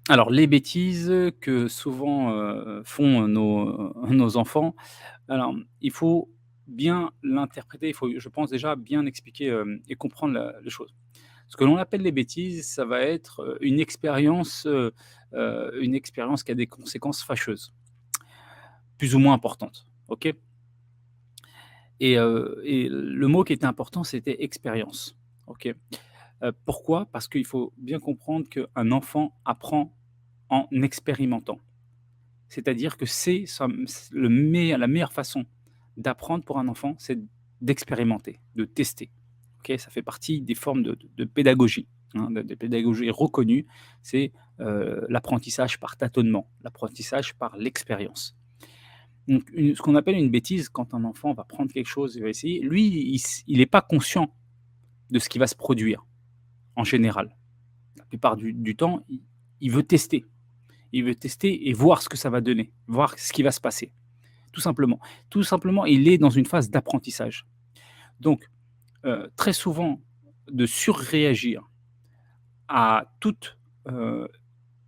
Alors les bêtises que souvent, font nos enfants, alors il faut bien l'interpréter, il faut, je pense, déjà bien expliquer, et comprendre la les choses. Ce que l'on appelle les bêtises, ça va être, une expérience qui a des conséquences fâcheuses, plus ou moins importantes, OK? Et le mot qui était important, c'était expérience, OK? Pourquoi? Parce qu'il faut bien comprendre qu'un enfant apprend en expérimentant. C'est-à-dire que c'est ça c le meille la meilleure façon d'apprendre pour un enfant, c'est d'expérimenter, de tester. OK? Ça fait partie des formes de pédagogie, hein, de pédagogie reconnue. C'est, l'apprentissage par tâtonnement, l'apprentissage par l'expérience. Donc ce qu'on appelle une bêtise, quand un enfant va prendre quelque chose, il va essayer, lui, il est pas conscient de ce qui va se produire, en général. La plupart du temps, il veut tester. Il veut tester et voir ce que ça va donner, voir ce qui va se passer, tout simplement. Tout simplement, il est dans une phase d'apprentissage. Donc, très souvent, de surréagir à toute,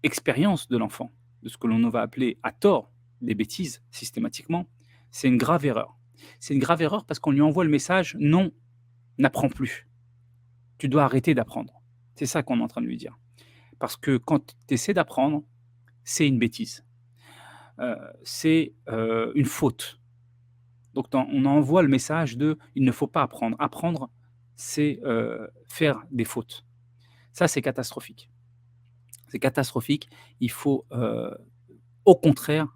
expérience de l'enfant, de ce que l'on va appeler à tort des bêtises systématiquement, c'est une grave erreur. C'est une grave erreur parce qu'on lui envoie le message: «Non, n'apprends plus, tu dois arrêter d'apprendre». C'est ça qu'on est en train de lui dire. Parce que quand tu essaies d'apprendre, c'est une bêtise, c'est, une faute. Donc on envoie le message de: «Il ne faut pas apprendre». Apprendre, c'est, faire des fautes. Ça, c'est catastrophique. C'est catastrophique. Il faut, au contraire,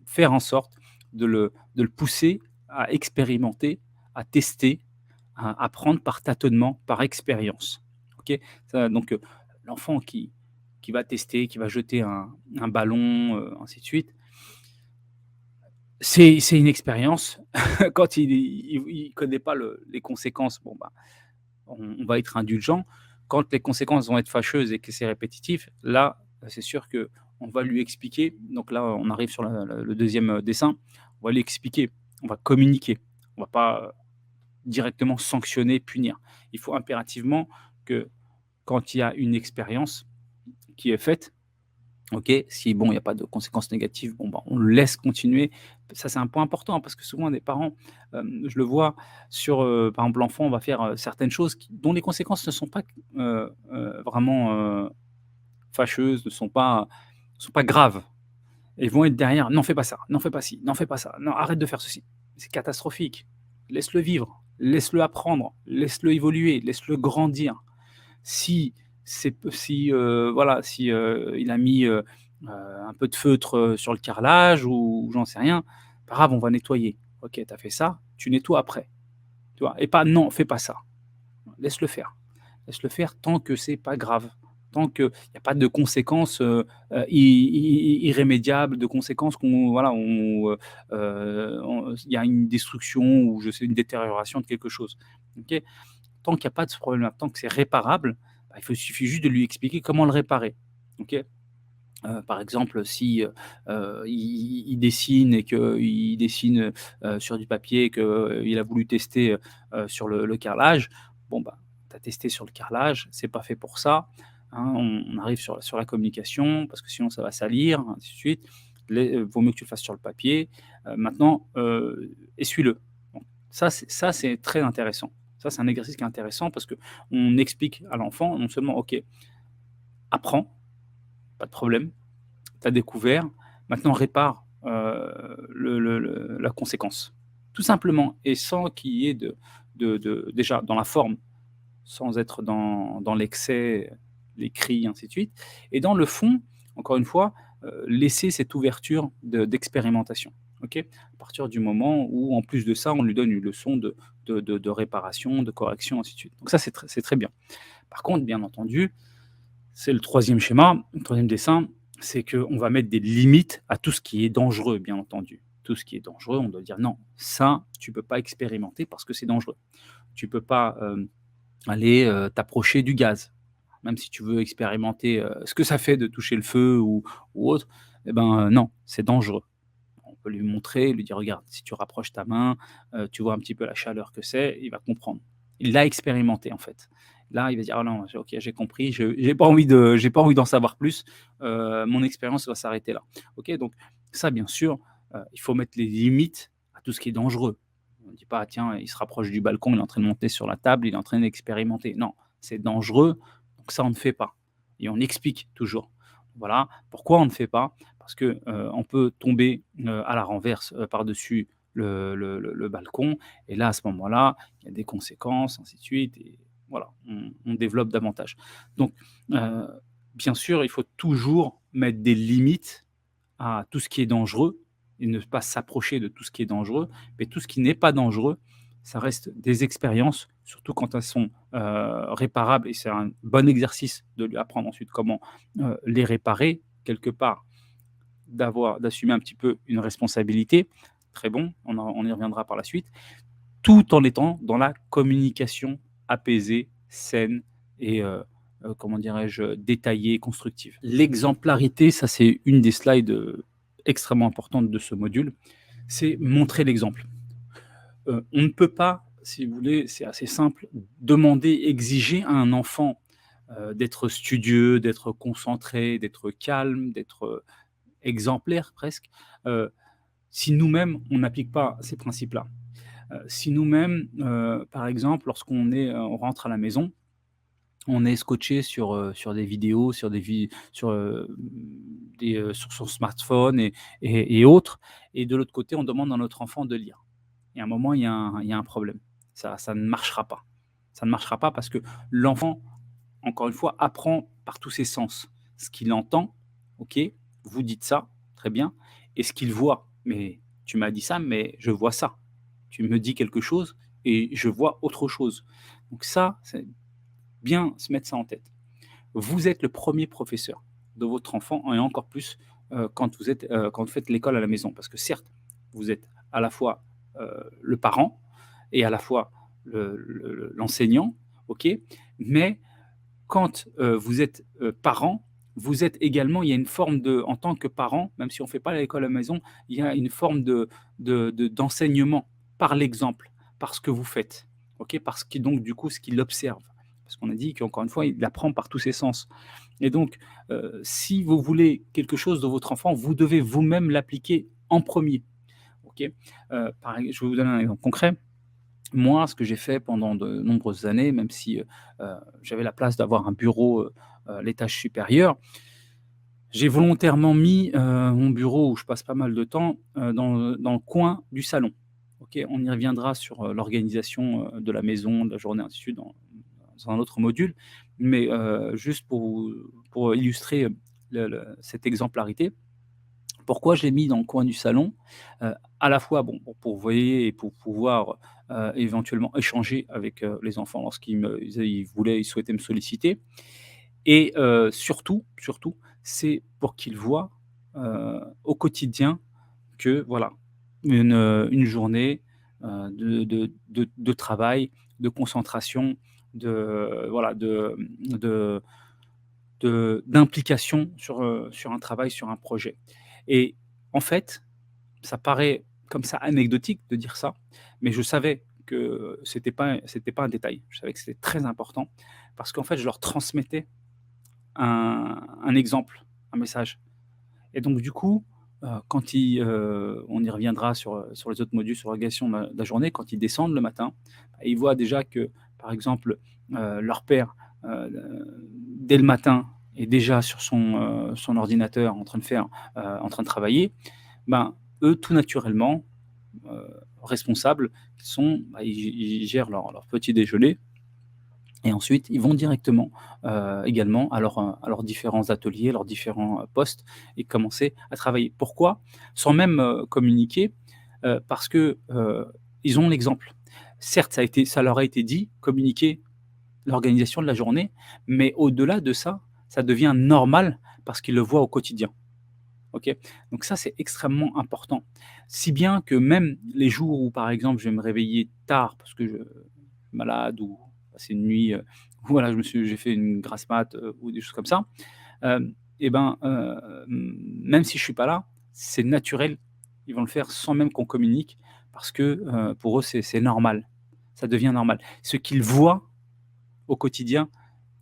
faire en sorte de le pousser à expérimenter, à tester, à apprendre par tâtonnement, par expérience. OK? Ça donc, l'enfant qui va tester, qui va jeter un ballon, ainsi de suite, c'est une expérience. Quand il connaît pas les conséquences, bon, bah, on va être indulgent. Quand les conséquences vont être fâcheuses et que c'est répétitif, là, c'est sûr que on va lui expliquer. Donc là, on arrive sur le 2e dessin. On va lui expliquer, on va communiquer. On va pas, directement sanctionner, punir. Il faut impérativement que quand il y a une expérience qui est faite, OK, si bon, il y a pas de conséquences négatives, bon, bah, on le laisse continuer. Ça, c'est un point important, hein, parce que souvent des parents, je le vois sur, par exemple, l'enfant va faire, certaines choses dont les conséquences ne sont pas, vraiment, fâcheuses, ne sont pas graves, et vont être derrière: «Non, fais pas ça, non, fais pas ci, non, fais pas ça, non, arrête de faire ceci». C'est catastrophique. Laisse-le vivre, laisse-le apprendre, laisse-le évoluer, laisse-le grandir. Si si, voilà, si, il a mis, un peu de feutre, sur le carrelage ou j'en sais rien, pas grave, on va nettoyer. OK, tu as fait ça, tu nettoies après, tu vois? Et pas: «Non, fais pas ça». Laisse-le faire. Laisse-le faire tant que c'est pas grave, tant qu'il y a pas de conséquences, i irrémédiables, de conséquences qu'on voilà, il y a une destruction ou je sais, une détérioration de quelque chose. OK? Tant qu'il y a pas de ce problème-là, tant que c'est réparable, bah, suffit juste de lui expliquer comment le réparer. OK? Par exemple, si, il dessine et qu'il dessine, sur du papier et qu'il a voulu tester, sur le carrelage, bon, bah, tu as testé sur le carrelage, c'est pas fait pour ça, hein. On arrive sur la communication parce que sinon ça va salir, ainsi de suite. Vaut mieux que tu le fasses sur le papier. Maintenant, essuie-le. Bon, ça c'est très intéressant. Ça, c'est un exercice qui est intéressant parce qu'on explique à l'enfant non seulement: «OK, apprends, pas de problème, tu as découvert, maintenant répare, la conséquence». Tout simplement, et sans qu'il y ait déjà dans la forme, sans être dans l'excès, les cris, ainsi de suite, et dans le fond, encore une fois, laisser cette ouverture d'expérimentation. OK? À partir du moment où, en plus de ça, on lui donne une leçon de réparation, de correction, ainsi de suite. Donc ça, c'est très bien. Par contre, bien entendu, c'est le troisième schéma, le 3e dessin, c'est qu'on va mettre des limites à tout ce qui est dangereux, bien entendu. Tout ce qui est dangereux, on doit dire: «Non, ça, tu peux pas expérimenter parce que c'est dangereux». Tu peux pas, aller, t'approcher du gaz. Même si tu veux expérimenter, ce que ça fait de toucher le feu ou autre, et ben, non, c'est dangereux. On peut lui montrer, lui dire: «Regarde, si tu rapproches ta main, tu vois un petit peu la chaleur que c'est», il va comprendre. Il l'a expérimenté, en fait, Là, il va dire: «Ah non, OK, j'ai compris, je j'ai pas envie d'en savoir plus, mon expérience va s'arrêter là». OK, donc ça, bien sûr, il faut mettre les limites à tout ce qui est dangereux. On ne dit pas: «Tiens, il se rapproche du balcon, il est en train de monter sur la table, il est en train d'expérimenter». Non, c'est dangereux, donc ça, on ne fait pas et on explique toujours. Voilà, pourquoi on ne fait pas? Parce que, on peut tomber, à la renverse, par-dessus le balcon et là, à ce moment-là, il y a des conséquences, ainsi de suite et voilà, on développe davantage. Donc, heu, bien sûr, il faut toujours mettre des limites à tout ce qui est dangereux et ne pas s'approcher de tout ce qui est dangereux, mais tout ce qui n'est pas dangereux, ça reste des expériences, surtout quand elles sont, réparables et c'est un bon exercice de lui apprendre ensuite comment, les réparer quelque part, d'assumer un petit peu une responsabilité, très bon, on y reviendra par la suite, tout en étant dans la communication apaisée, saine et comment dirais-je? Détaillée, constructive. L'exemplarité, ça c'est une des slides, extrêmement importantes de ce module, c'est montrer l'exemple. On ne peut pas, si vous voulez, c'est assez simple, demander, exiger à un enfant, d'être studieux, d'être concentré, d'être calme, d'être, exemplaire presque, heu, si nous-mêmes on n'applique pas ces principes-là. Si nous-mêmes, par exemple, on rentre à la maison, on est scotché sur des vidéos, sur son smartphone et autres et de l'autre côté, on demande à notre enfant de lire. Et à un moment, il y a un problème. Ça ne marchera pas. Ça ne marchera pas parce que l'enfant, encore une fois, apprend par tous ses sens. Ce qu'il entend, OK, vous dites ça, très bien, et ce qu'il voit, mais tu m'as dit ça, mais je vois ça. Tu me dis quelque chose et je vois autre chose. Donc ça, c'est bien se mettre ça en tête. Vous êtes le premier professeur de votre enfant et encore plus, quand vous faites l'école à la maison. Parce que certes, vous êtes à la fois, le parent et à la fois l'enseignant, OK? Mais quand, vous êtes, parent, vous êtes également il y a une forme de en tant que parent, même si on ne fait pas l'école à la maison, il y a une forme d'enseignement par l'exemple, par ce que vous faites, OK? Parce que donc du coup, ce qu'il observe. Parce qu'on a dit qu'encore une fois, il apprend par tous ses sens et donc si vous voulez quelque chose de votre enfant, vous devez vous-même l'appliquer en premier, OK? Je vais vous donner un exemple concret. Moi, ce que j'ai fait pendant de nombreuses années, même si, j'avais la place d'avoir un bureau, à l'étage supérieur, j'ai volontairement mis, mon bureau où je passe pas mal de temps, dans le coin du salon. OK? On y reviendra sur, l'organisation, de la maison, de la journée, ainsi de suite dans un autre module. Mais, juste pour illustrer, cette exemplarité, pourquoi je l'ai mis dans le coin du salon? À la fois, bon, pour vous voyez et pour pouvoir, éventuellement échanger avec, les enfants lorsqu'ils ils souhaitaient me solliciter et surtout, c'est pour qu'ils voient, au quotidien que voilà, une journée, de travail, de concentration, voilà, d'implication sur un travail, sur un projet et en fait, ça paraît comme ça anecdotique de dire ça, mais je savais que c'était pas un détail. Je savais que c'était très important parce qu'en fait, je leur transmettais un exemple, un message et donc du coup, on y reviendra sur les autres modules sur l'organisation de la journée, quand ils descendent le matin, bah, ils voient déjà que, par exemple, leur père, dès le matin est déjà sur son ordinateur en train de travailler, ben, eux, tout naturellement, responsables, ils gèrent leur petit déjeuner et ensuite ils vont directement, également à leurs différents ateliers, leurs différents, postes et commencer à travailler. Pourquoi? Sans même, communiquer, parce que, ils ont l'exemple. Certes, ça leur a été dit, communiquer l'organisation de la journée, mais au-delà de ça, ça devient normal parce qu'ils le voient au quotidien. OK? Donc ça, c'est extrêmement important. Si bien que même les jours où, par exemple, je vais me réveiller tard parce que je suis malade ou passer une nuit, voilà, j'ai fait une grasse mat, ou des choses comme ça, et ben, même si je suis pas là, c'est naturel. Ils vont le faire sans même qu'on communique parce que, pour eux, c'est normal. Ça devient normal. Ce qu'ils voient au quotidien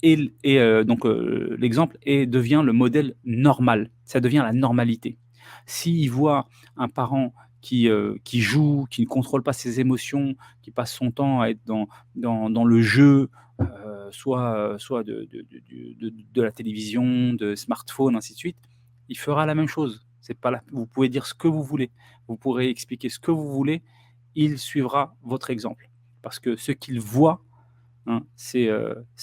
l'exemple et devient le modèle normal. Ça devient la normalité. S'il voit un parent qui joue, qui ne contrôle pas ses émotions, qui passe son temps à être dans le jeu, soit de la télévision, de smartphone, ainsi de suite, il fera la même chose. C'est pas la Vous pouvez dire ce que vous voulez, vous pourrez expliquer ce que vous voulez, il suivra votre exemple. Parce que ce qu'il voit, hein, c'est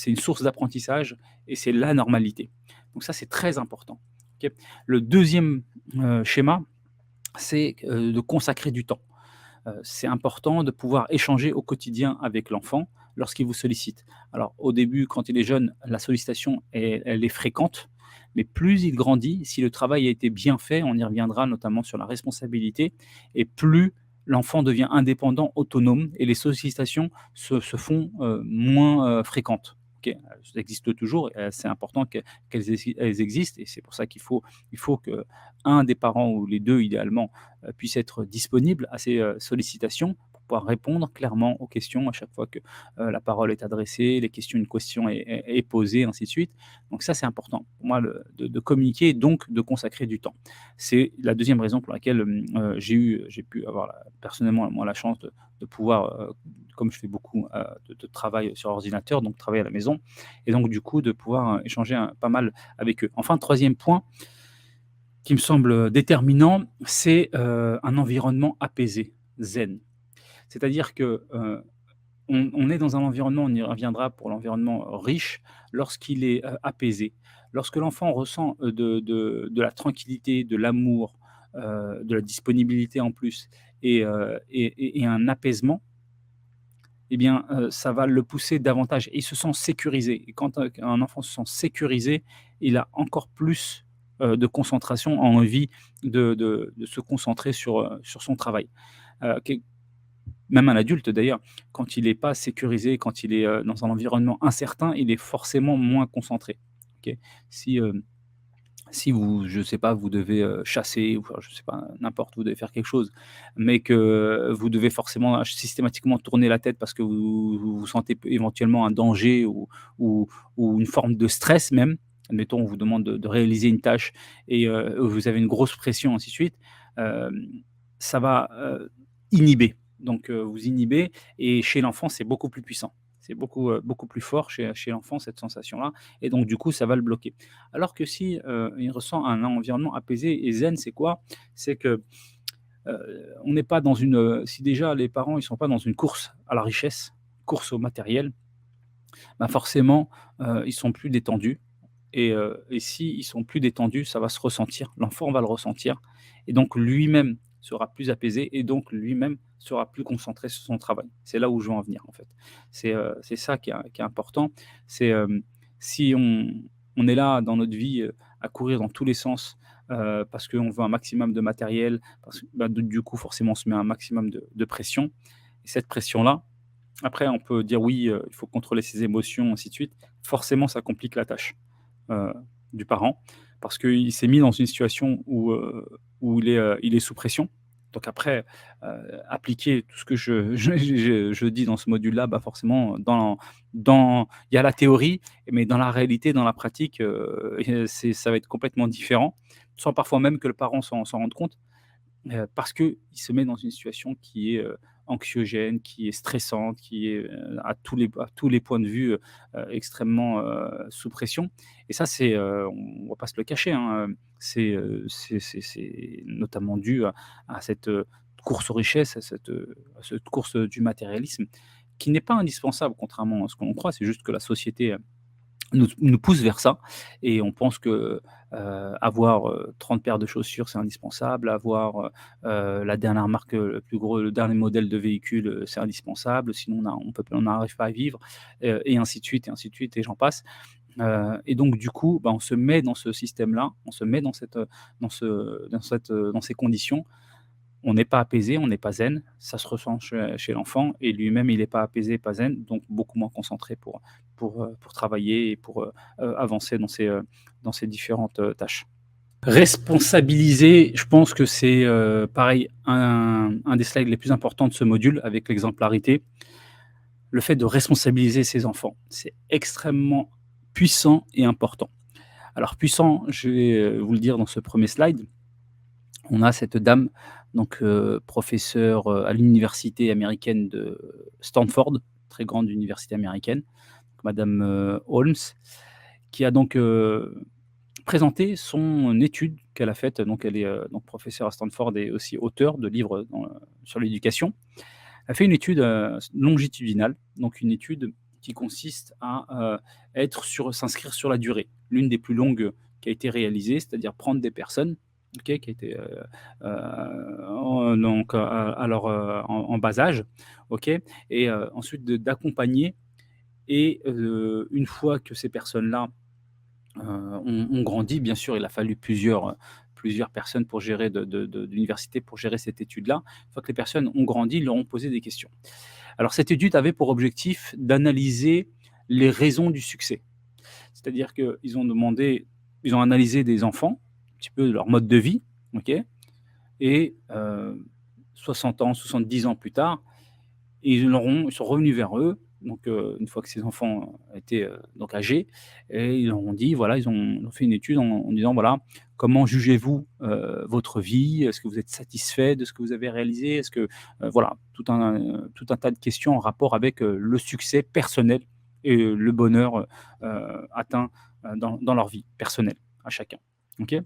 une source d'apprentissage et c'est la normalité. Donc ça, c'est très important. OK. Le deuxième schéma, c'est, de consacrer du temps. C'est important de pouvoir échanger au quotidien avec l'enfant lorsqu'il vous sollicite. Alors au début, quand il est jeune, la sollicitation elle est fréquente, mais plus il grandit, si le travail a été bien fait, on y reviendra notamment sur la responsabilité, et plus l'enfant devient indépendant, autonome, et les sollicitations se font moins fréquentes. OK, elles existent toujours, et c'est important qu'elles existent, et c'est pour ça qu'il faut que un des parents ou les 2 idéalement puissent être disponibles à ces sollicitations pour pouvoir répondre clairement aux questions à chaque fois que la parole est adressée, une question est posée, ainsi de suite. Donc ça, c'est important pour moi de communiquer et donc de consacrer du temps. C'est la deuxième raison pour laquelle j'ai pu avoir personnellement moi la chance de pouvoir, comme je fais beaucoup de travail sur ordinateur, donc travailler à la maison, et donc du coup de pouvoir échanger pas mal avec eux. Enfin, troisième point, qui me semble déterminant, c'est, un environnement apaisé, zen. C'est-à-dire que, on est dans un environnement, on y reviendra pour l'environnement riche, lorsqu'il est, apaisé. Lorsque l'enfant ressent, de la tranquillité, de l'amour, de la disponibilité en plus, et un apaisement, eh bien, ça va le pousser davantage et il se sent sécurisé, et quand un enfant se sent sécurisé, il a encore plus, de concentration, envie de se concentrer sur son travail. Qué Même un adulte d'ailleurs, quand il n'est pas sécurisé, quand il est, dans un environnement incertain, il est forcément moins concentré. OK? Si, si vous, je sais pas, vous devez, chasser, ou enfin, je sais pas, n'importe, vous devez faire quelque chose, mais que vous devez forcément systématiquement tourner la tête parce que vous sentez éventuellement un danger, ou une forme de stress même. Admettons, on vous demande de réaliser une tâche, et vous avez une grosse pression, ainsi de suite, hem, ça va, inhiber. Donc vous inhibez, et chez l'enfant, c'est beaucoup plus puissant. C'est beaucoup plus fort chez l'enfant, cette sensation-là, et donc du coup, ça va le bloquer. Alors que si, il ressent un environnement apaisé et zen, c'est quoi? C'est que, on n'est pas dans une, si déjà les parents ils sont pas dans une course à la richesse, course au matériel, bah, forcément, ils sont plus détendus, et si ils sont plus détendus, ça va se ressentir, l'enfant va le ressentir, et donc lui-même sera plus apaisé, et donc lui-même sera plus concentré sur son travail. C'est là où je veux en venir, en fait. C'est ça qui est important. C'est, si on est là dans notre vie, à courir dans tous les sens, parce qu'on veut un maximum de matériel, parce que, bah, du coup, forcément, on se met un maximum de pression, et cette pression-là, après on peut dire: «Oui, il faut contrôler ses émotions», ainsi de suite. Forcément, ça complique la tâche heu, du parent, parce qu'il s'est mis dans une situation où il est sous pression. Donc après, appliquer tout ce que je dis dans ce module-là, bah, forcément il y a la théorie, mais dans la réalité, dans la pratique, ça va être complètement différent, sans parfois même que le parent s'en rende compte. Parce qu'il se met dans une situation qui est, anxiogène, qui est stressante, qui est, à tous les points de vue, extrêmement, sous pression, et ça, on va pas se le cacher, hein, c'est notamment dû à cette, course aux richesses, à cette course, du matérialisme, qui n'est pas indispensable contrairement à ce qu'on croit. C'est juste que la société nous pousse vers ça, et on pense que, avoir, 30 paires de chaussures, c'est indispensable, avoir, la dernière marque, le dernier modèle de véhicule, c'est indispensable, sinon on n'arrive pas à vivre, et ainsi de suite, et ainsi de suite, et j'en passe. Et donc du coup, bah, on se met dans ce système-là, on se met dans ces conditions. On n'est pas apaisé, on n'est pas zen, ça se ressent chez l'enfant, et lui-même il n'est pas apaisé, pas zen, donc beaucoup moins concentré pour travailler et pour, avancer dans ces différentes, tâches. Responsabiliser, je pense que c'est, pareil, un des slides les plus importants de ce module avec l'exemplarité. le fait de responsabiliser ses enfants. C'est extrêmement puissant et important. Alors puissant, je vais, vous le dire dans ce premier slide. On a cette dame, donc professeure, à l'université américaine de Stanford, très grande université américaine, madame, Holmes, qui a donc, présenté son étude qu'elle a faite. Donc elle est, donc professeure à Stanford et aussi auteure de livres sur l'éducation. Elle fait une étude, longitudinale, donc une étude qui consiste à, s'inscrire sur la durée. L'une des plus longues qui a été réalisée, c'est-à-dire prendre des personnes, OK, qui étaient, donc à leur, en bas âge, OK, et ensuite d'accompagner et une fois que ces personnes-là, ont grandi, bien sûr, il a fallu plusieurs personnes pour gérer de l'université pour gérer cette étude-là. Une fois que les personnes ont grandi, ils leur ont posé des questions. Alors cette étude avait pour objectif d'analyser les raisons du succès. C'est-à-dire ils ont analysé des enfants, un petit peu leur mode de vie, OK? Et 60 ans, 70 ans plus tard, ils sont revenus vers eux, donc une fois que ces enfants étaient, donc âgés, et ils leur ont dit, voilà, ils ont fait une étude en disant, voilà: «Comment jugez-vous, votre vie? Est-ce que vous êtes satisfait de ce que vous avez réalisé? Est-ce que» voilà, tout un tas de questions en rapport avec, le succès personnel et le bonheur, atteint, dans leur vie personnelle à chacun. OK?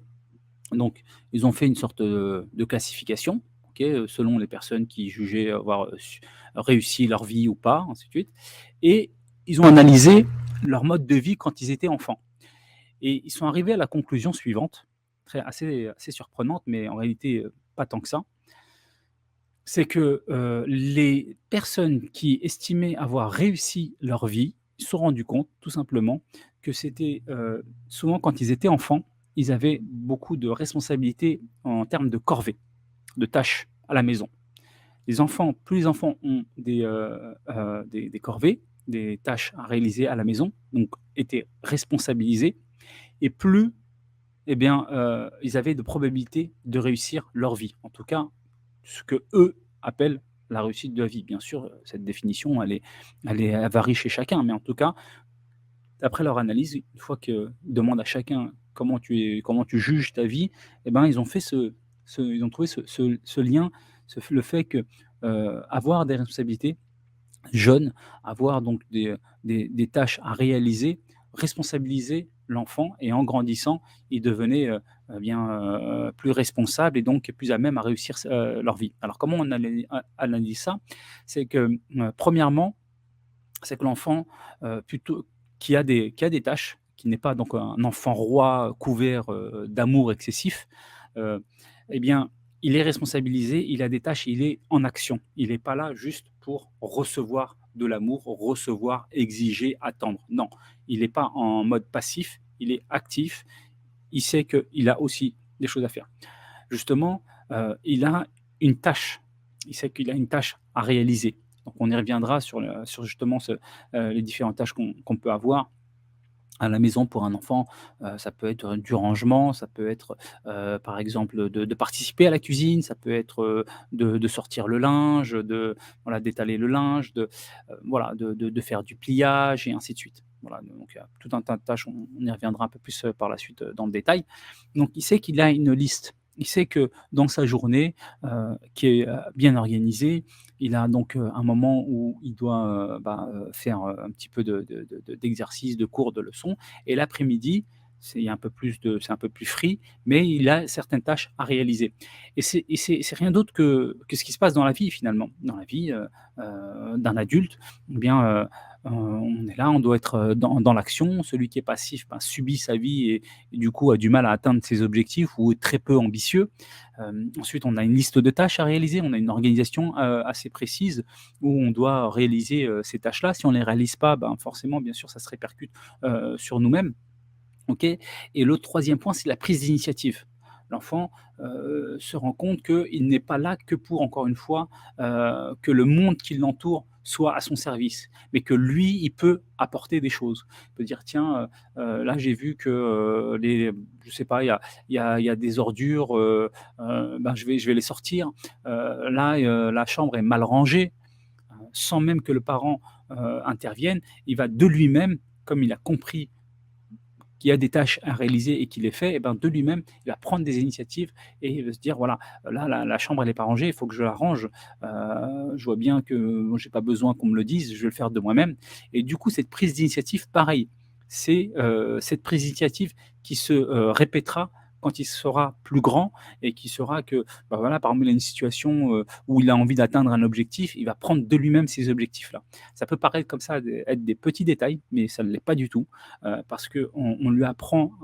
Donc, ils ont fait une sorte, de classification, OK, selon les personnes qui jugeaient avoir, réussi leur vie ou pas, ainsi de suite, et ils ont analysé leur mode de vie quand ils étaient enfants, et ils sont arrivés à la conclusion suivante, assez surprenante, mais en réalité, pas tant que ça. C'est que, les personnes qui estimaient avoir réussi leur vie, ils se sont rendus compte, tout simplement, que c'était, souvent quand ils étaient enfants, ils avaient beaucoup de responsabilités en termes de corvées, de tâches à la maison. Plus les enfants ont des corvées, des tâches à réaliser à la maison, donc étaient responsabilisés, et plus, eh bien, ils avaient de probabilités de réussir leur vie. En tout cas, ce que eux appellent la réussite de la vie. Bien sûr, cette définition, elle varie chez chacun, mais en tout cas, d'après leur analyse, une fois qu'ils demandent à chacun comment tu juges ta vie, eh ben, ils ont fait ils ont trouvé ce lien, le fait que, avoir des responsabilités jeune, avoir donc des tâches à réaliser, responsabiliser l'enfant, et en grandissant, ils devenaient, bien, plus responsables et donc plus à même à réussir leur vie. Alors comment on analyse ça? C'est que, premièrement, c'est que l'enfant, plutôt qui a des tâches, qui n'est pas donc un enfant roi couvert, d'amour excessif, heu et bien, il est responsabilisé, il a des tâches, il est en action. Il n'est pas là juste pour recevoir de l'amour, recevoir, exiger, attendre. Non, il n'est pas en mode passif, il est actif, il sait qu'il a aussi des choses à faire. Justement, il a une tâche, il sait qu'il a une tâche à réaliser. Donc on y reviendra sur justement les différentes tâches qu'on peut avoir à la maison pour un enfant. Ça peut être du rangement, ça peut être, par exemple, de participer à la cuisine, ça peut être, de sortir le linge, voilà, d'étaler le linge, voilà, de faire du pliage et ainsi de suite. Voilà, donc il y a tout un tas de tâches, on y reviendra un peu plus, par la suite, dans le détail. Donc il sait qu'il a une liste. Il sait que dans sa journée, qui est, bien organisée, il a donc, un moment où il doit, faire, un petit peu d'exercice, de cours, de leçons, et l'après-midi, c'est un peu plus free, mais il a certaines tâches à réaliser, et c'est rien d'autre que ce qui se passe dans la vie finalement. Dans la vie, d'un adulte, eh bien, on est là, on doit être, dans l'action. Celui qui est passif, ben, subit sa vie, et du coup a du mal à atteindre ses objectifs ou est très peu ambitieux. Ensuite, on a une liste de tâches à réaliser, on a une organisation, assez précise où on doit réaliser, ces tâches-là. Si on ne les réalise pas, ben, forcément, bien sûr, ça se répercute, sur nous-mêmes. OK, et le troisième point, c'est la prise d'initiative. L'enfant, se rend compte qu'il n'est pas là que pour, encore une fois, que le monde qui l'entoure soit à son service, mais que lui, il peut apporter des choses. Il peut dire: «Tiens, là, j'ai vu que, je sais pas, il y a des ordures, ben, je vais les sortir. Là, la chambre est mal rangée», sans même que le parent interviennent, il va de lui-même, comme il a compris qu'il y a des tâches à réaliser et qu'il les fait, et ben, de lui-même, il va prendre des initiatives et il va se dire: «Voilà, là, la chambre, elle est pas rangée, il faut que je la range. Je vois bien que moi, j'ai pas besoin qu'on me le dise, je vais le faire de moi-même» et du coup, cette prise d'initiative, pareil, c'est, cette prise d'initiative qui se, répétera quand il sera plus grand et qui sera que, bah, voilà, par exemple, il a une situation, où il a envie d'atteindre un objectif, il va prendre de lui-même ces objectifs-là. Ça peut paraître comme ça, être des petits détails, mais ça ne l'est pas du tout. Parce qu'on on lui apprend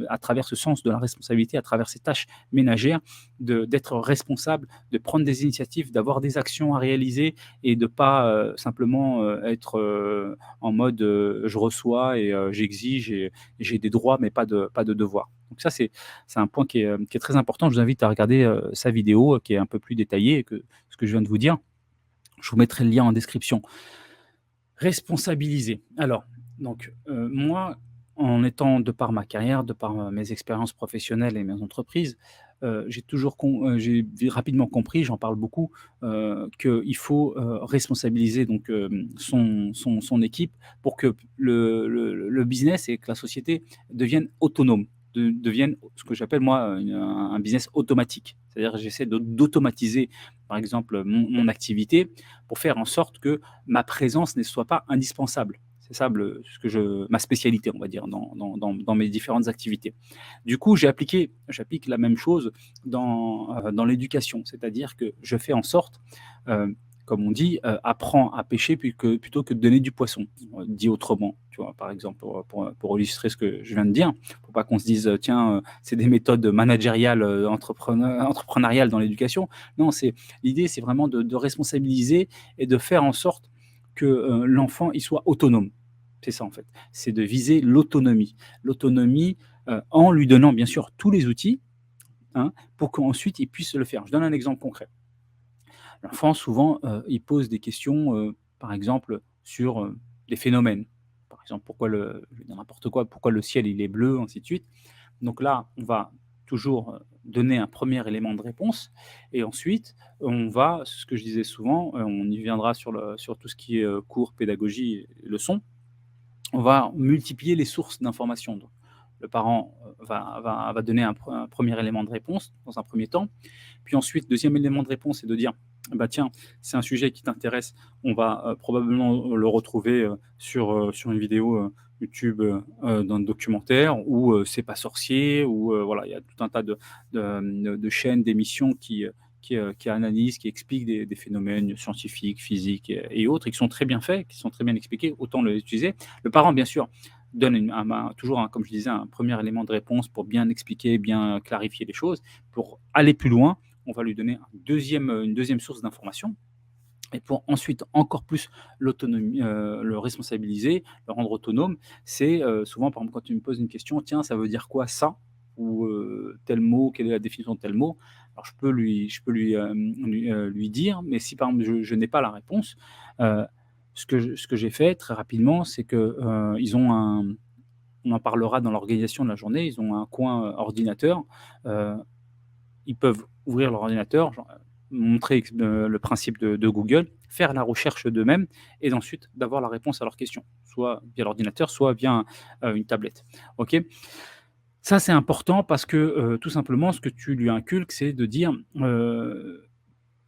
à travers ce sens de la responsabilité, à travers ces tâches ménagères, d'être responsable, de prendre des initiatives, d'avoir des actions à réaliser et de pas simplement être en mode je reçois et j'exige et j'ai des droits mais pas de devoirs. Donc ça, c'est un point qui est très important. Je vous invite à regarder sa vidéo qui est un peu plus détaillée que ce que je viens de vous dire. Je vous mettrai le lien en description. Responsabiliser. Alors, donc, moi, en étant de par ma carrière, de par, mes expériences professionnelles et mes entreprises, j'ai rapidement compris, j'en parle beaucoup, qu'il faut, responsabiliser donc, son équipe pour que le business et que la société deviennent autonomes, deviennent ce que j'appelle moi, un business automatique. C'est-à-dire j'essaie d'automatiser, par exemple, mon activité pour faire en sorte que ma présence ne soit pas indispensable. C'est ça ma spécialité, on va dire, dans mes différentes activités. Du coup, j'applique la même chose dans l'éducation, c'est-à-dire que je fais en sorte, comme on dit, apprends à pêcher plutôt que de donner du poisson. Dit autrement, tu vois, par exemple, pour illustrer ce que je viens de dire, pour pas qu'on se dise, tiens, c'est des méthodes managériales, entrepreneuriales dans l'éducation. Non, l'idée, c'est vraiment de responsabiliser et de faire en sorte que, l'enfant, il soit autonome. C'est ça, en fait. C'est de viser l'autonomie. L'autonomie, en lui donnant bien sûr tous les outils, hein, pour qu'ensuite il puisse le faire. Je donne un exemple concret. L'enfant souvent, il pose des questions, par exemple sur, des phénomènes. Par exemple, je vais dire n'importe quoi, pourquoi le ciel il est bleu, ainsi de suite. Donc là, on va toujours, donner un premier élément de réponse et ensuite on va, ce que je disais souvent, on y viendra sur tout ce qui est, cours, pédagogie et leçons. On va multiplier les sources d'informations. Donc le parent, va donner un 1 élément de réponse dans un premier temps. Puis ensuite, deuxième élément de réponse, c'est de dire: «Bah, tiens, c'est un sujet qui t'intéresse, on va, probablement, le retrouver, sur une vidéo, YouTube, d'un documentaire ou, C'est pas sorcier» ou, voilà, il y a tout un tas de chaînes, d'émissions qui analysent, qui expliquent des phénomènes scientifiques, physiques et autres et qui sont très bien faits, qui sont très bien expliqués, autant les utiliser. Le parent, bien sûr, donne toujours comme je disais, un premier élément de réponse pour bien expliquer, bien clarifier les choses. Pour aller plus loin, on va lui donner une deuxième source d'information et pour ensuite encore plus le responsabiliser, le rendre autonome, c'est, souvent par exemple quand tu me poses une question: «Tiens, ça veut dire quoi ça?» ou, «Tel mot, quelle est la définition de tel mot?» alors je peux lui dire, mais si par exemple je n'ai pas la réponse, heu, ce que j'ai fait très rapidement, c'est que, ils ont on en parlera dans l'organisation de la journée, ils ont un coin, ordinateur, heu ils peuvent ouvrir leur ordinateur, montrer le principe de Google, faire la recherche d'eux-mêmes et ensuite d'avoir la réponse à leurs questions, soit via l'ordinateur, soit via une tablette. OK? Ça, c'est important parce que, tout simplement, ce que tu lui inculques, c'est de dire,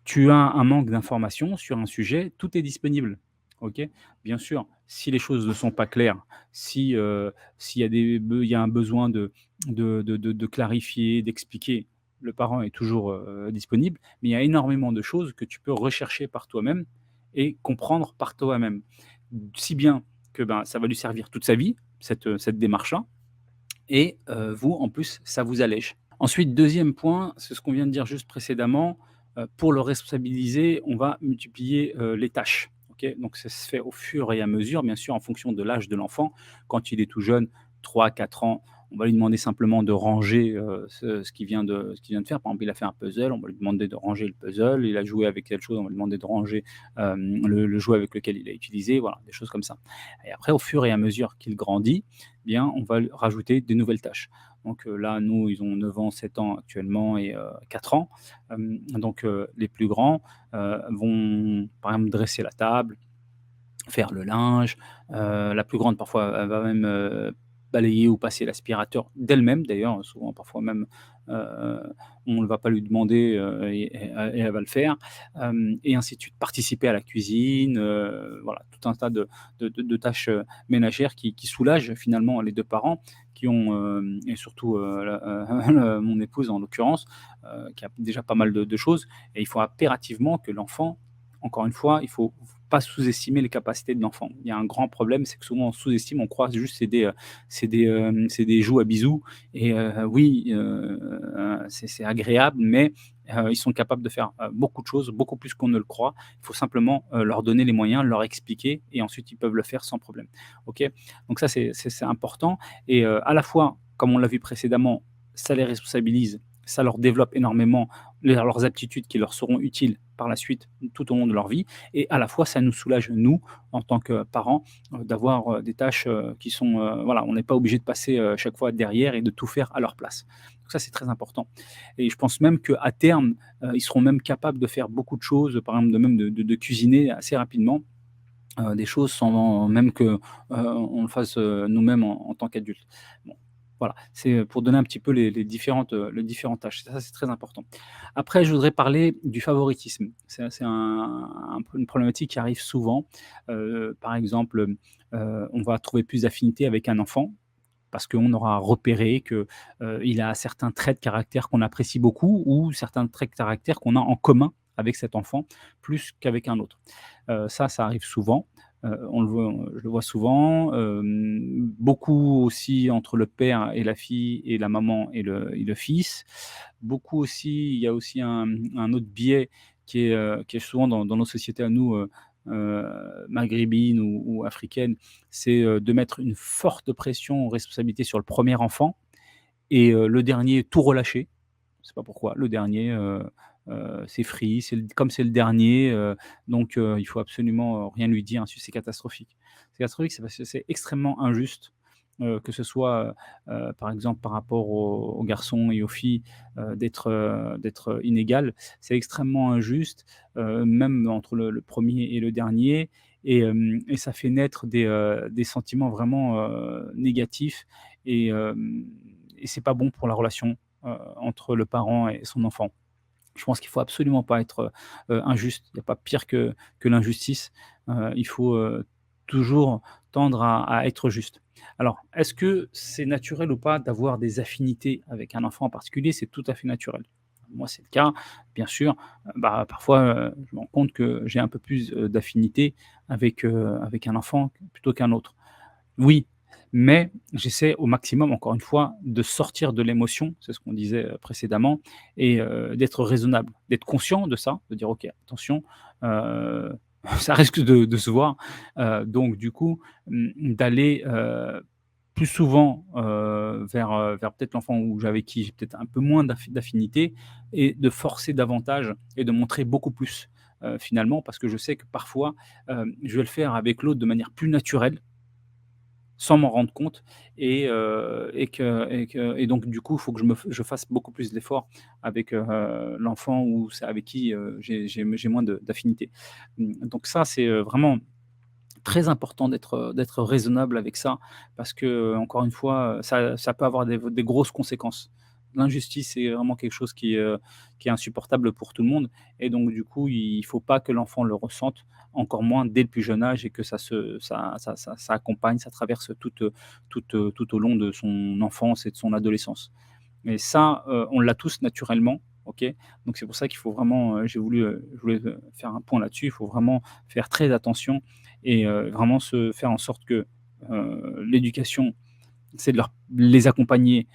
tu as un manque d'informations sur un sujet, tout est disponible. OK? Bien sûr, si les choses ne sont pas claires, si, s'il y a il y a un besoin de clarifier, d'expliquer, le parent est toujours, disponible, mais il y a énormément de choses que tu peux rechercher par toi-même et comprendre par toi-même. Si bien que, ben, ça va lui servir toute sa vie, cette démarche-là et vous, en plus, ça vous allège. Ensuite, deuxième point, c'est ce qu'on vient de dire juste précédemment, pour le responsabiliser, on va multiplier, les tâches, OK? Donc ça se fait au fur et à mesure, bien sûr, en fonction de l'âge de l'enfant. Quand il est tout jeune, 3 4 ans, on va lui demander simplement de ranger, ce qu'il vient de faire. Par exemple, il a fait un puzzle, on va lui demander de ranger le puzzle. Il a joué avec quelque chose, on va lui demander de ranger, le jouet avec lequel il a utilisé, voilà, des choses comme ça. Et après, au fur et à mesure qu'il grandit, bien, on va lui rajouter des nouvelles tâches. Donc là, nous, ils ont 9 ans, 7 ans actuellement et 4 ans. Donc les plus grands, vont, par exemple, dresser la table, faire le linge, la plus grande parfois, elle va même, balayer ou passer l'aspirateur d'elle-même d'ailleurs, souvent parfois même, heu, on ne va pas lui demander, et elle va le faire, et ainsi de suite. Participer à la cuisine, voilà, tout un tas de tâches, ménagères qui soulagent finalement les 2 parents qui ont, et surtout, mon épouse en l'occurrence, qui a déjà pas mal de choses, et il faut impérativement que l'enfant, encore une fois, il faut pas sous-estimer les capacités de l'enfant. Il y a un grand problème, c'est que souvent on sous-estime, on croit juste c'est des joues à bisous, et oui, c'est agréable, mais ils sont capables de faire, beaucoup de choses, beaucoup plus qu'on ne le croit. Il faut simplement, leur donner les moyens, leur expliquer, et ensuite ils peuvent le faire sans problème. OK? Donc ça, c'est important, et à la fois, comme on l'a vu précédemment, ça les responsabilise, ça leur développe énormément leurs aptitudes qui leur seront utiles par la suite tout au long de leur vie, et à la fois ça nous soulage nous, en tant que parents, d'avoir, des tâches, qui sont, voilà, on n'est pas obligé de passer, chaque fois derrière et de tout faire à leur place. Donc ça, c'est très important, et je pense même qu'à terme, ils seront même capables de faire beaucoup de choses, par exemple de cuisiner assez rapidement, des choses sans même que, on le fasse, nous-mêmes en tant qu'adultes. Bon, voilà, c'est pour donner un petit peu les différentes tâches. Ça, c'est très important. Après, je voudrais parler du favoritisme. C'est un peu une problématique qui arrive souvent. Par exemple, on va trouver plus d'affinité avec un enfant parce qu'on aura repéré que, il a certains traits de caractère qu'on apprécie beaucoup, ou certains traits de caractère qu'on a en commun avec cet enfant, plus qu'avec un autre. Ça arrive souvent, on le voit je le vois souvent, beaucoup aussi entre le père et la fille, et la maman et le fils. Beaucoup aussi, il y a aussi un autre biais qui est souvent dans nos sociétés à nous, maghrébines ou africaines, c'est, de mettre une forte pression, responsabilité sur le premier enfant, et le dernier tout relâcher. Je sais pas pourquoi. Le dernier, c'est free, c'est le dernier, donc il faut absolument, rien lui dire, ensuite c'est catastrophique. C'est catastrophique, c'est parce que c'est extrêmement injuste, que ce soit, par exemple par rapport aux garçons et aux filles, d'être inégal. C'est extrêmement injuste, même entre le 1 et le dernier, et ça fait naître des sentiments vraiment, négatifs, et c'est pas bon pour la relation, entre le parent et son enfant. Je pense qu'il faut absolument pas être, injuste. Il y a pas pire que l'injustice. Il faut, toujours tendre à être juste. Alors, est-ce que c'est naturel ou pas d'avoir des affinités avec un enfant en particulier? C'est tout à fait naturel. Moi, c'est le cas. Bien sûr, bah, parfois, je me rends compte que j'ai un peu plus, d'affinité avec un enfant plutôt qu'un autre. Oui, mais j'essaie au maximum, encore une fois, de sortir de l'émotion, c'est ce qu'on disait, précédemment, et d'être raisonnable, d'être conscient de ça, de dire: «OK, attention, heu, ça risque de se voir», donc du coup, d'aller, plus souvent, vers peut-être l'enfant où avec qui j'ai peut-être un peu moins d'affinité, et de forcer davantage et de montrer beaucoup plus, finalement, parce que je sais que parfois, je vais le faire avec l'autre de manière plus naturelle, sans m'en rendre compte, et donc du coup, il faut que je fasse beaucoup plus d'efforts avec, l'enfant ou c'est avec qui, j'ai moins d'affinité. Donc ça, c'est, vraiment très important d'être raisonnable avec ça, parce que, encore une fois, ça peut avoir des grosses conséquences. L'injustice, c'est vraiment quelque chose qui est insupportable pour tout le monde, et donc du coup, il faut pas que l'enfant le ressente, encore moins dès le plus jeune âge, et que ça accompagne, ça traverse tout au long de son enfance et de son adolescence. Mais ça, on l'a tous naturellement, OK? Donc c'est pour ça qu'il faut vraiment, je voulais, faire un point là-dessus. Il faut vraiment faire très attention, et vraiment se faire en sorte que, l'éducation, c'est de les accompagner,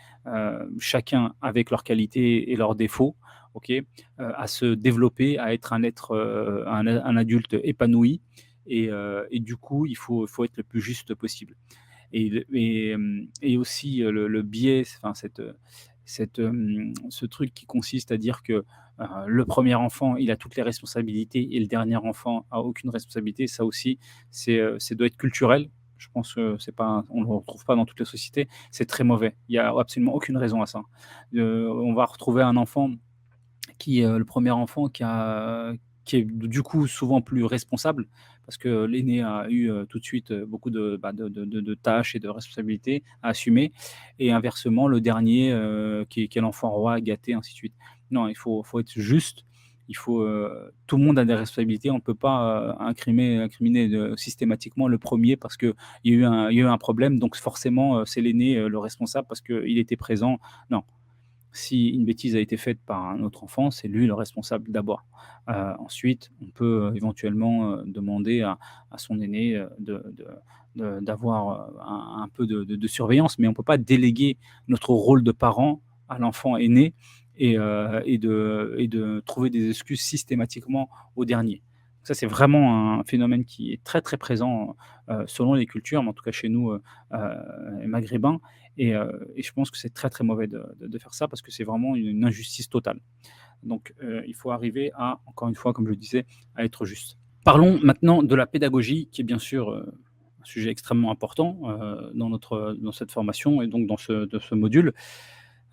chacun avec leurs qualités et leurs défauts, OK? À se développer, à être un être, un adulte épanoui, et du coup, il faut être le plus juste possible. Et aussi, le biais, enfin ce truc qui consiste à dire que, le premier enfant, il a toutes les responsabilités et le dernier enfant a aucune responsabilité. Ça aussi, ça doit être culturel. Je pense que c'est pas on ne le retrouve pas dans toutes les sociétés. C'est très mauvais. Il y a absolument aucune raison à ça. On va retrouver un enfant le premier enfant qui est du coup souvent plus responsable parce que l'aîné a eu, tout de suite, beaucoup de tâches et de responsabilités à assumer et inversement le dernier, qui est l'enfant roi gâté, ainsi de suite. Non, il faut être juste, il faut, tout le monde a des responsabilités, on ne peut pas, incriminer, systématiquement le premier parce qu'il y a eu un problème donc forcément, c'est l'aîné, le responsable parce qu'il était présent. Non, si une bêtise a été faite par un autre enfant, c'est lui le responsable d'abord. Ensuite, on peut, éventuellement, demander à son aîné, d'avoir, un peu de surveillance, mais on ne peut pas déléguer notre rôle de parent à l'enfant aîné et de trouver des excuses systématiquement au dernier. Ça, c'est vraiment un phénomène qui est très, très présent, selon les cultures, mais en tout cas chez nous, maghrébins et je pense que c'est très, très mauvais de faire ça parce que c'est vraiment une injustice totale. Donc il faut arriver à, encore une fois, comme je le disais, à être juste. Parlons maintenant de la pédagogie qui est bien sûr, un sujet extrêmement important, dans cette formation et donc dans ce module.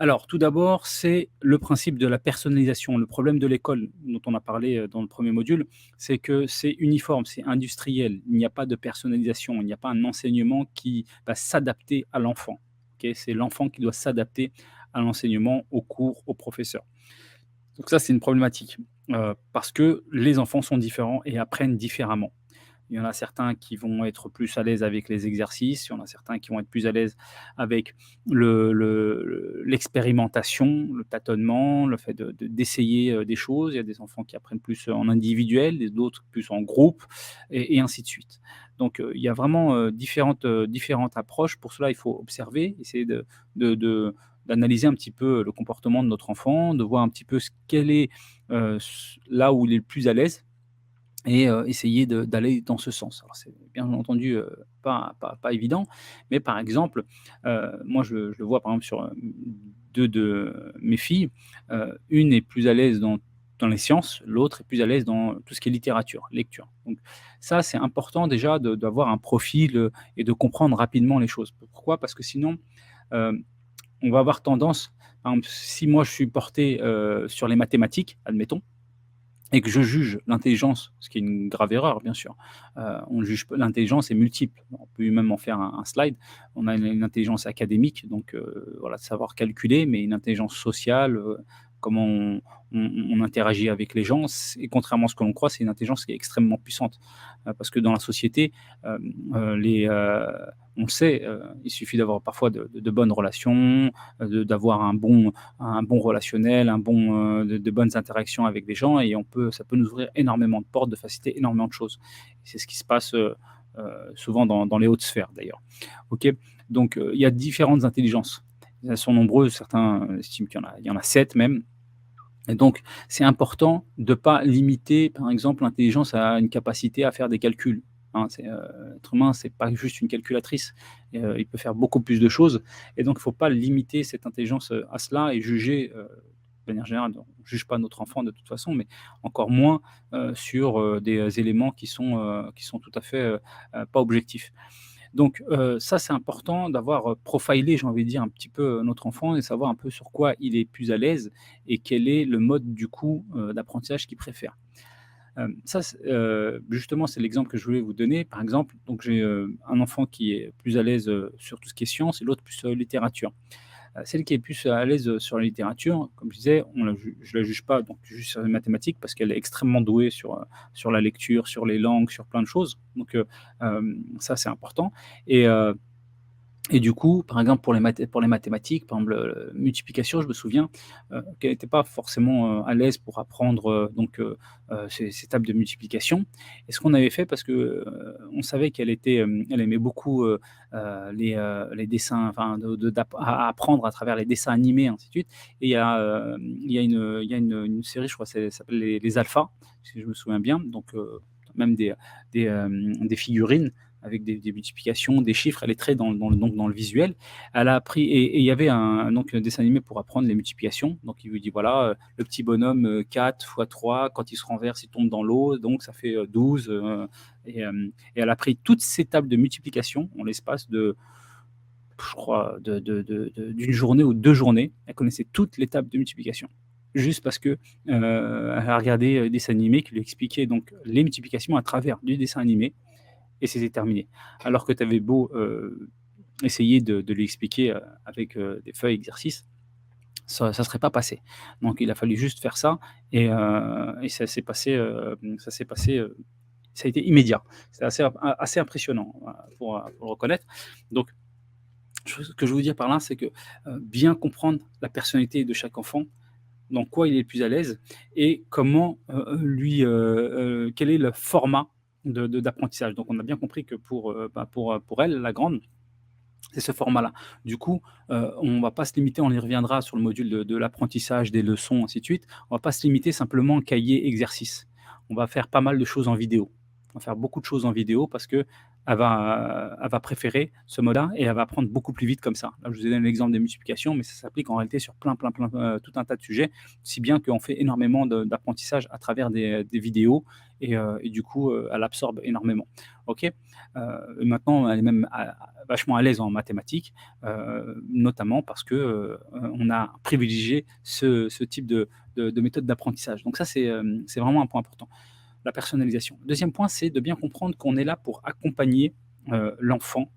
Alors tout d'abord, c'est le principe de la personnalisation. Le problème de l'école dont on a parlé, dans le premier module, c'est que c'est uniforme, c'est industriel. Il n'y a pas de personnalisation, il n'y a pas un enseignement qui va s'adapter à l'enfant. OK? C'est l'enfant qui doit s'adapter à l'enseignement, aux cours, aux professeurs. Donc ça, c'est une problématique, parce que les enfants sont différents et apprennent différemment. Il y en a certains qui vont être plus à l'aise avec les exercices, il y en a certains qui vont être plus à l'aise avec l'expérimentation, le tâtonnement, le fait d'essayer, des choses. Il y a des enfants qui apprennent plus en individuel, et d'autres plus en groupe et ainsi de suite. Donc, il y a vraiment, différentes approches. Pour cela, il faut observer, essayer de de d'analyser un petit peu le comportement de notre enfant, de voir un petit peu quel est, là où il est le plus à l'aise et essayer d'aller dans ce sens. Alors c'est bien entendu, pas évident, mais par exemple, moi je le vois par exemple sur, 2 de mes filles, une est plus à l'aise dans les sciences, l'autre est plus à l'aise dans tout ce qui est littérature, lecture. Donc ça, c'est important déjà d'avoir un profil, et de comprendre rapidement les choses. Pourquoi? Parce que sinon, hem, on va avoir tendance, par exemple, si moi je suis porté, sur les mathématiques, admettons, et que je juge l'intelligence, ce qui est une grave erreur bien sûr. On juge pas l'intelligence est multiple. On peut même en faire un slide. On a une intelligence académique, donc voilà, savoir calculer, mais une intelligence sociale, comment on interagit avec les gens, et contrairement à ce que l'on croit, c'est une intelligence qui est extrêmement puissante. Parce que dans la société, on le sait, il suffit d'avoir parfois de bonnes relations, d'avoir un bon relationnel, de bonnes interactions avec des gens et ça peut nous ouvrir énormément de portes, de faciliter énormément de choses. C'est ce qui se passe, souvent dans les hautes sphères d'ailleurs. OK? Donc, il y a différentes intelligences. Elles sont nombreuses, certains estiment qu'il y en a 7 même et donc c'est important de ne pas limiter, par exemple, l'intelligence à une capacité à faire des calculs, hein. L'être humain, c'est pas juste une calculatrice, il peut faire beaucoup plus de choses et donc il ne faut pas limiter cette intelligence, à cela et juger, de manière générale, on ne juge pas notre enfant de toute façon, mais encore moins, sur, des éléments qui sont tout à fait, pas objectifs. Donc ça, c'est important d'avoir, profilé, j'ai envie de dire, un petit peu, notre enfant et savoir un peu sur quoi il est plus à l'aise et quel est le mode, du coup, d'apprentissage qu'il préfère. Ça, justement, c'est l'exemple que je voulais vous donner. Par exemple, donc j'ai, un enfant qui est plus à l'aise, sur tout ce qui est sciences et l'autre plus, littérature. Celle qui est plus à l'aise, sur la littérature, comme je disais, je la juge pas donc juste sur les mathématiques parce qu'elle est extrêmement douée sur la lecture, sur les langues, sur plein de choses. Donc ça, c'est important et heu et du coup, par exemple, pour les mathématiques, par exemple, multiplication, je me souviens, qu'elle n'était pas forcément, à l'aise pour apprendre, ces tables de multiplication et ce qu'on avait fait parce que, on savait elle aimait beaucoup, les dessins, enfin à apprendre à travers les dessins animés, ainsi de suite et il y a une série, je crois, ça s'appelle les Alphas, si je me souviens bien, donc même des figurines avec des multiplications, des chiffres, elle est très dans le visuel. Elle a appris et il y avait un dessin animé pour apprendre les multiplications. Donc il lui dit voilà, le petit bonhomme, 4 fois 3, quand il se renverse, il tombe dans l'eau, donc ça fait, 12, et elle a appris toutes ces tables de multiplication en l'espace de, je crois, d'une journée ou 2 journées. Elle connaissait toutes les tables de multiplication. juste parce que, elle a regardé, des dessins animés qui lui expliquaient donc les multiplications à travers du dessin animé et c'était terminé. Alors que tu avais beau, essayer de lui expliquer, avec, des feuilles exercices, ça serait pas passé. Donc il a fallu juste faire ça et ça s'est passé, ça a été immédiat. C'est assez impressionnant, pour le reconnaître. Donc ce que je veux vous dire par là, c'est que, bien comprendre la personnalité de chaque enfant, dans quoi il est le plus à l'aise et comment, quel est le format d'apprentissage. Donc on a bien compris que pour elle, la grande, c'est ce format-là. Du coup, on ne va pas se limiter, on y reviendra sur le module de l'apprentissage, des leçons, ainsi de suite. On ne va pas se limiter simplement cahier, exercice. On va faire pas mal de choses en vidéo. On va faire beaucoup de choses en vidéo parce qu'elle va préférer ce mode-là et elle va apprendre beaucoup plus vite comme ça. Là, je vous ai donné l'exemple des multiplications, mais ça s'applique en réalité sur plein, tout un tas de sujets, si bien qu'on fait énormément d'apprentissage à travers des vidéos et du coup, elle absorbe énormément. OK? Maintenant, elle est même vachement à l'aise en mathématiques, notamment parce que, on a privilégié ce type de méthode d'apprentissage. Donc ça, c'est vraiment un point important, la personnalisation. Deuxième point, c'est de bien comprendre qu'on est là pour accompagner, l'enfant,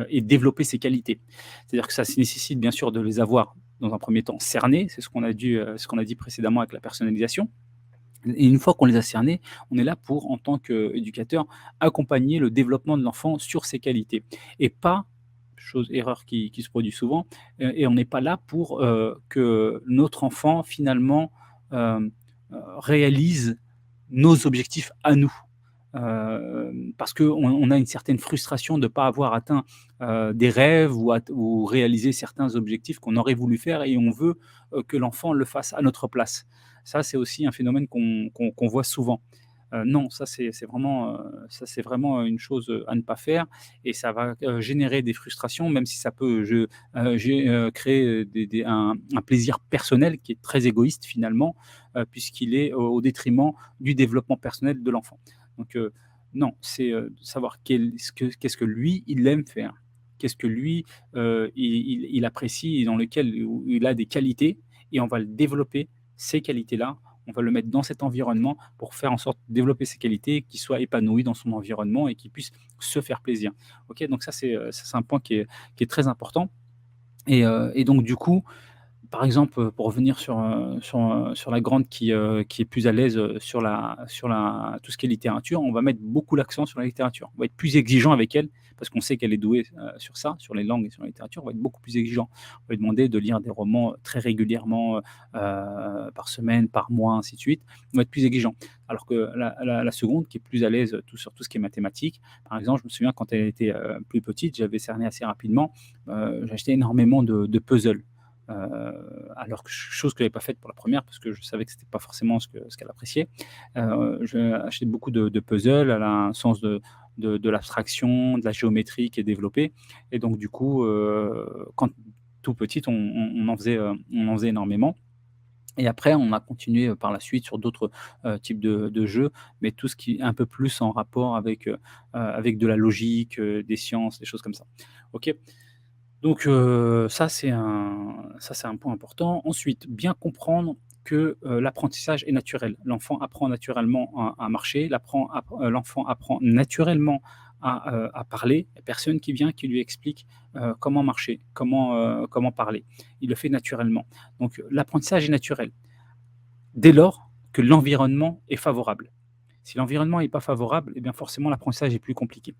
et développer ses qualités. C'est-à-dire que ça nécessite bien sûr de les avoir dans un premier temps cernés, c'est ce qu'on a dit précédemment avec la personnalisation et une fois qu'on les a cernés, on est là pour, en tant qu'éducateur, accompagner le développement de l'enfant sur ses qualités et pas, erreur qui se produit souvent, et on n'est pas là pour, que notre enfant finalement, réalise nos objectifs à nous. Parce qu'on a une certaine frustration de ne pas avoir atteint, des rêves ou réalisé certains objectifs qu'on aurait voulu faire et on veut, que l'enfant le fasse à notre place. Ça, c'est aussi un phénomène qu'on voit souvent. Non, ça c'est vraiment une chose, à ne pas faire et ça va, générer des frustrations, même si ça peut créer, un plaisir personnel qui est très égoïste finalement, puisqu'il est au détriment du développement personnel de l'enfant. Donc, non, c'est, savoir qu'est-ce que lui, il aime faire. Qu'est-ce que lui, il apprécie et dans lequel où il a des qualités et on va le développer, ces qualités-là. On va le mettre dans cet environnement pour faire en sorte de développer ses qualités, qu'il soit épanoui dans son environnement et qu'il puisse se faire plaisir. OK? Donc ça, c'est un point qui est très important et donc du coup, par exemple, pour revenir sur la grande qui est plus à l'aise, sur tout ce qui est littérature, on va mettre beaucoup l'accent sur la littérature. On va être plus exigeant avec elle parce qu'on sait qu'elle est douée, sur ça, sur les langues et sur la littérature. On va être beaucoup plus exigeant. On va lui demander de lire des romans, très régulièrement, par semaine, par mois, ainsi de suite. On va être plus exigeant. Alors que la seconde qui est plus à l'aise, sur tout ce qui est mathématiques, par exemple, je me souviens quand elle était, plus petite, j'avais cerné assez rapidement, j'achetais énormément de puzzles. Alors que chose que j'avais pas faite pour la première parce que je savais que c'était pas forcément ce qu'elle appréciait. J'ai acheté beaucoup de puzzles, elle a un sens de l'abstraction, de la géométrie qui est développé et donc du coup, quand tout petite, on en faisait énormément et après on a continué, par la suite sur d'autres, types de jeux, mais tout ce qui est un peu plus en rapport avec de la logique, des sciences, des choses comme ça. OK? Donc ça, c'est un point important. Ensuite, bien comprendre que, l'apprentissage est naturel. L'enfant apprend naturellement à marcher, l'enfant apprend naturellement à parler. Il y a personne qui vient qui lui explique, comment marcher, comment parler. Il le fait naturellement. Donc l'apprentissage est naturel, dès lors que l'environnement est favorable. Si l'environnement n'est pas favorable, eh bien forcément l'apprentissage est plus compliqué.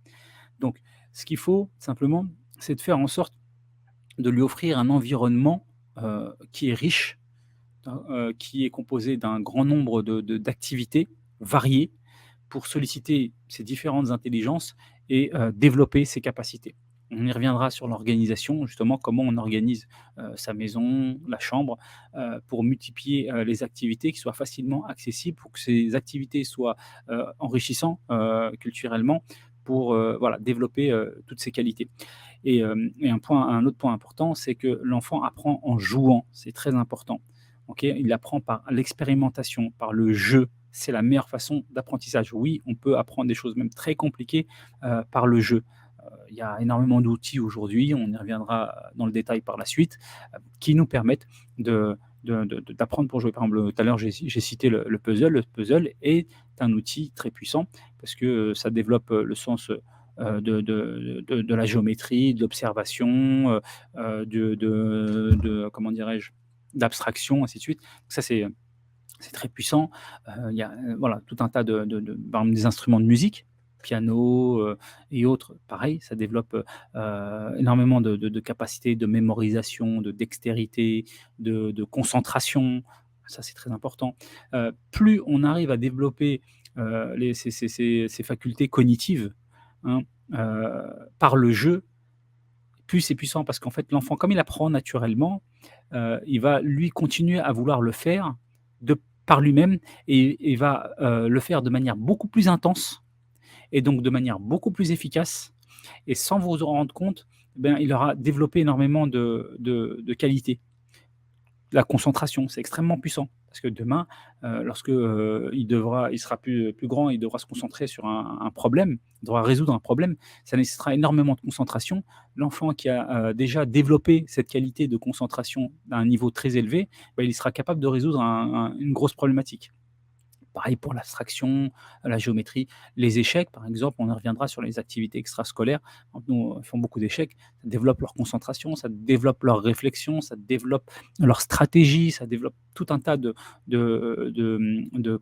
Donc ce qu'il faut simplement, c'est de faire en sorte de lui offrir un environnement, qui est riche, qui est composé d'un grand nombre d'activités variées pour solliciter ses différentes intelligences et développer ses capacités. On y reviendra sur l'organisation, justement, comment on organise, sa maison, la chambre, pour multiplier, les activités qui soient facilement accessibles, pour que ces activités soient, enrichissantes, culturellement, pour, voilà, développer, toutes ces qualités. Et un autre point important, c'est que l'enfant apprend en jouant, c'est très important. OK? Il apprend par l'expérimentation, par le jeu. C'est la meilleure façon d'apprentissage. Oui, on peut apprendre des choses même très compliquées, par le jeu. Il y a énormément d'outils aujourd'hui, on y reviendra dans le détail par la suite, qui nous permettent de d'apprendre pour jouer. Par exemple, tout à l'heure, j'ai cité le puzzle. Le puzzle est un outil très puissant parce que, ça développe, le sens, de la géométrie, de l'observation, comment dirais-je? D'abstraction, ainsi de suite. Ça, c'est très puissant. Il y a, voilà, tout un tas par exemple, des instruments de musique, piano, et autres. Pareil, ça développe, énormément de capacités de mémorisation, de dextérité, de concentration. Ça, c'est très important. Plus on arrive à développer, ces facultés cognitives, hein, par le jeu, plus c'est puissant parce qu'en fait, l'enfant, comme il apprend naturellement, il va, lui, continuer à vouloir le faire de par lui-même et il va, le faire de manière beaucoup plus intense et donc de manière beaucoup plus efficace et sans vous en rendre compte, ben, il aura développé énormément de qualités. La concentration, c'est extrêmement puissant parce que demain, lorsque, il sera plus grand, il devra se concentrer sur un problème, il devra résoudre un problème, ça nécessitera énormément de concentration. L'enfant qui a, déjà développé cette qualité de concentration à un niveau très élevé, bah, il sera capable de résoudre une grosse problématique. Pareil pour l'abstraction, la géométrie, les échecs, par exemple, on y reviendra sur les activités extrascolaires. Quand nous, ils font beaucoup d'échecs, ça développe leur concentration, ça développe leur réflexion, ça développe leur stratégie, ça développe tout un tas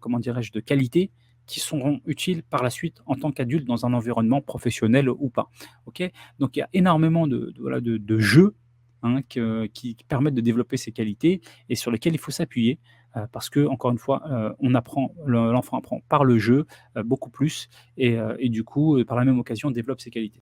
comment dirais-je, de qualités qui seront utiles par la suite en tant qu'adulte dans un environnement professionnel ou pas. OK? Donc il y a énormément voilà, de jeux, hein, qui permettent de développer ces qualités et sur lesquels il faut s'appuyer. Parce que encore une fois, l'enfant apprend par le jeu, beaucoup plus et du coup, par la même occasion développe ses qualités.